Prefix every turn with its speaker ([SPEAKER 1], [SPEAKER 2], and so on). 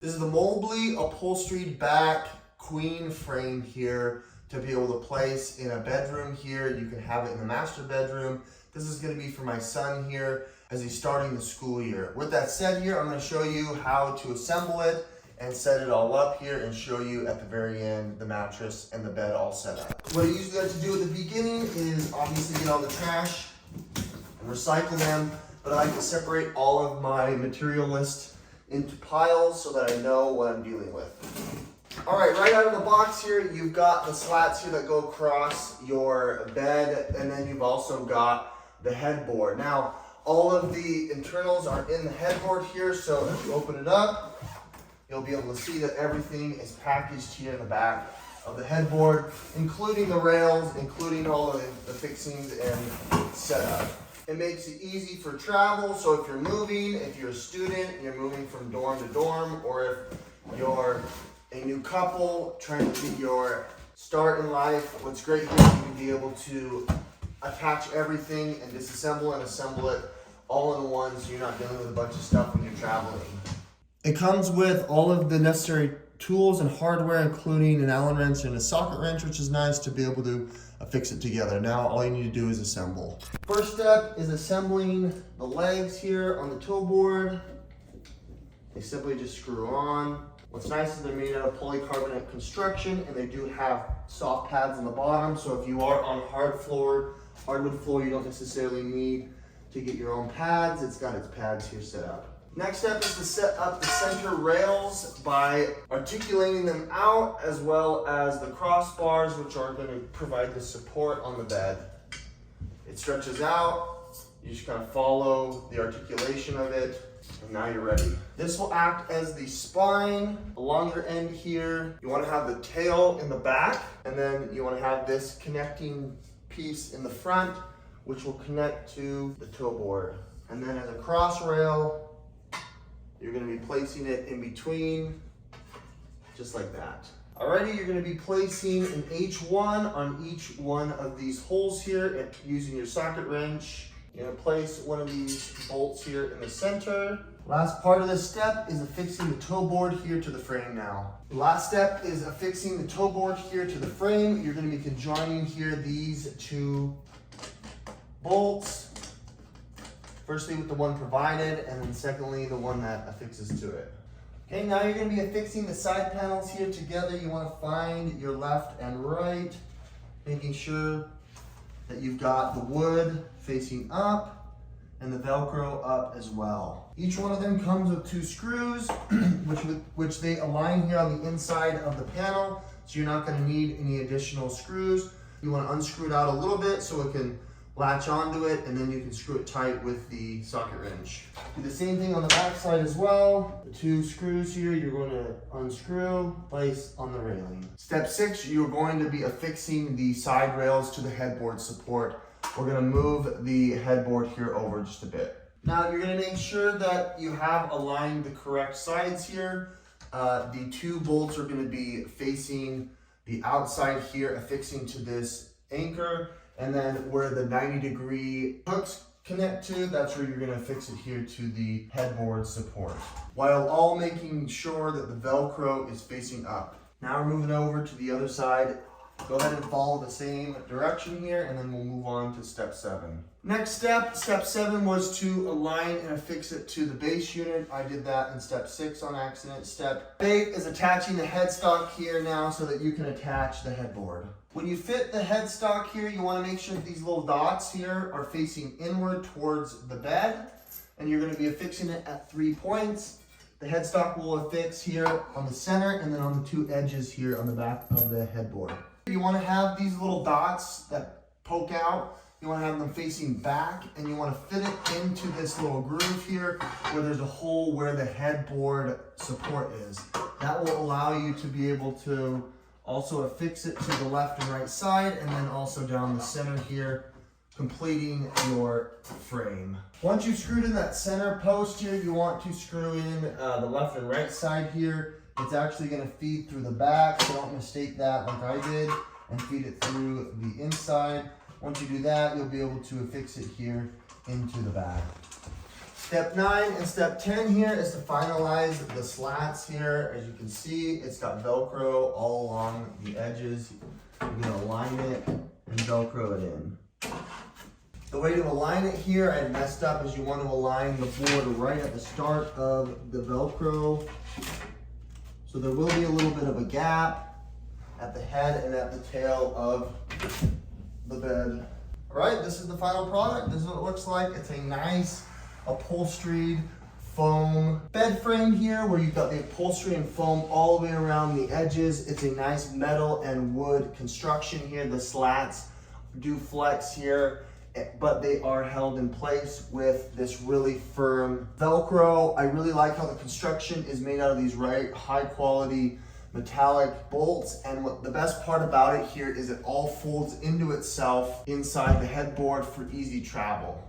[SPEAKER 1] This is the Molblly upholstered back queen frame here to be able to place in a bedroom here. You can have it in the master bedroom. This is going to be for my son here as he's starting the school year. With that said here, I'm going to show you how to assemble it and set it all up here and show you at the very end the mattress and the bed all set up. What I usually like to do at the beginning is obviously get all the trash and recycle them, but I like to separate all of my material list into piles so that I know what I'm dealing with. All right out of the box here, you've got the slats here that go across your bed, and then you've also got the headboard. Now, all of the internals are in the headboard here, so if you open it up, you'll be able to see that everything is packaged here in the back of the headboard, including the rails, including all of the fixings and setup. It makes it easy for travel, so if you're moving, if you're a student, you're moving from dorm to dorm, or if you're a new couple trying to get your start in life, what's great here is you can be able to attach everything and disassemble and assemble it all in one, so you're not dealing with a bunch of stuff when you're traveling. It comes with all of the necessary tools and hardware, including an Allen wrench and a socket wrench, which is nice to be able to affix it together. Now all you need to do is assemble. First step is assembling the legs here on the toe board. They simply just screw on. What's nice is they're made out of polycarbonate construction, and they do have soft pads on the bottom, so if you are on hardwood floor, you don't necessarily need to get your own pads. It's got its pads here set up. Next step is to set up the center rails by articulating them out, as well as the crossbars, which are going to provide the support on the bed. It stretches out, you just kind of follow the articulation of it, and now you're ready. This will act as the spine. The longer end here, you want to have the tail in the back, and then you want to have this connecting piece in the front, which will connect to the toe board. And then as a cross rail, you're going to be placing it in between, just like that. Alrighty, you're going to be placing an H1 on each one of these holes here and using your socket wrench. You're going to place one of these bolts here in the center. Last part of this step is affixing the toe board here to the frame now. The last step is affixing the toe board here to the frame. You're going to be conjoining here these two bolts. Firstly with the one provided, and then secondly the one that affixes to it. Okay, now you're going to be affixing the side panels here together. You want to find your left and right, making sure that you've got the wood facing up and the Velcro up as well. Each one of them comes with 2 screws, which they align here on the inside of the panel, so you're not going to need any additional screws. You want to unscrew it out a little bit so it can latch onto it, and then you can screw it tight with the socket wrench. Do the same thing on the back side as well. The 2 screws here you're going to unscrew, place on the railing. Step 6, you're going to be affixing the side rails to the headboard support. We're going to move the headboard here over just a bit. Now you're going to make sure that you have aligned the correct sides here. The 2 bolts are going to be facing the outside here, affixing to this anchor. And then where the 90-degree hooks connect to, that's where you're going to affix it here to the headboard support, while all making sure that the Velcro is facing up. Now we're moving over to the other side. Go ahead and follow the same direction here, and then we'll move on to step 7. Next step, step 7, was to align and affix it to the base unit. I did that in step 6 on accident. Step 8 is attaching the headstock here now so that you can attach the headboard. When you fit the headstock here, you want to make sure that these little dots here are facing inward towards the bed, and you're going to be affixing it at 3 points. The headstock will affix here on the center and then on the 2 edges here on the back of the headboard. You want to have these little dots that poke out. You want to have them facing back, and you want to fit it into this little groove here where there's a hole where the headboard support is. That will allow you to be able to also affix it to the left and right side, and then also down the center here, completing your frame. Once you've screwed in that center post here, you want to screw in the left and right side here. It's actually going to feed through the back, so don't mistake that like I did, and feed it through the inside. Once you do that, you'll be able to affix it here into the back. Step 9 and step 10 here is to finalize the slats here. As you can see, it's got Velcro all along the edges. You're gonna align it and Velcro it in. The way to align it here, I messed up, is you want to align the board right at the start of the Velcro. So there will be a little bit of a gap at the head and at the tail of the bed. All right, this is the final product. This is what it looks like. It's a nice upholstered foam bed frame here where you've got the upholstery and foam all the way around the edges. It's a nice metal and wood construction here. The slats do flex here, but they are held in place with this really firm Velcro. I really like how the construction is made out of these high quality metallic bolts, and what the best part about it here is it all folds into itself inside the headboard for easy travel.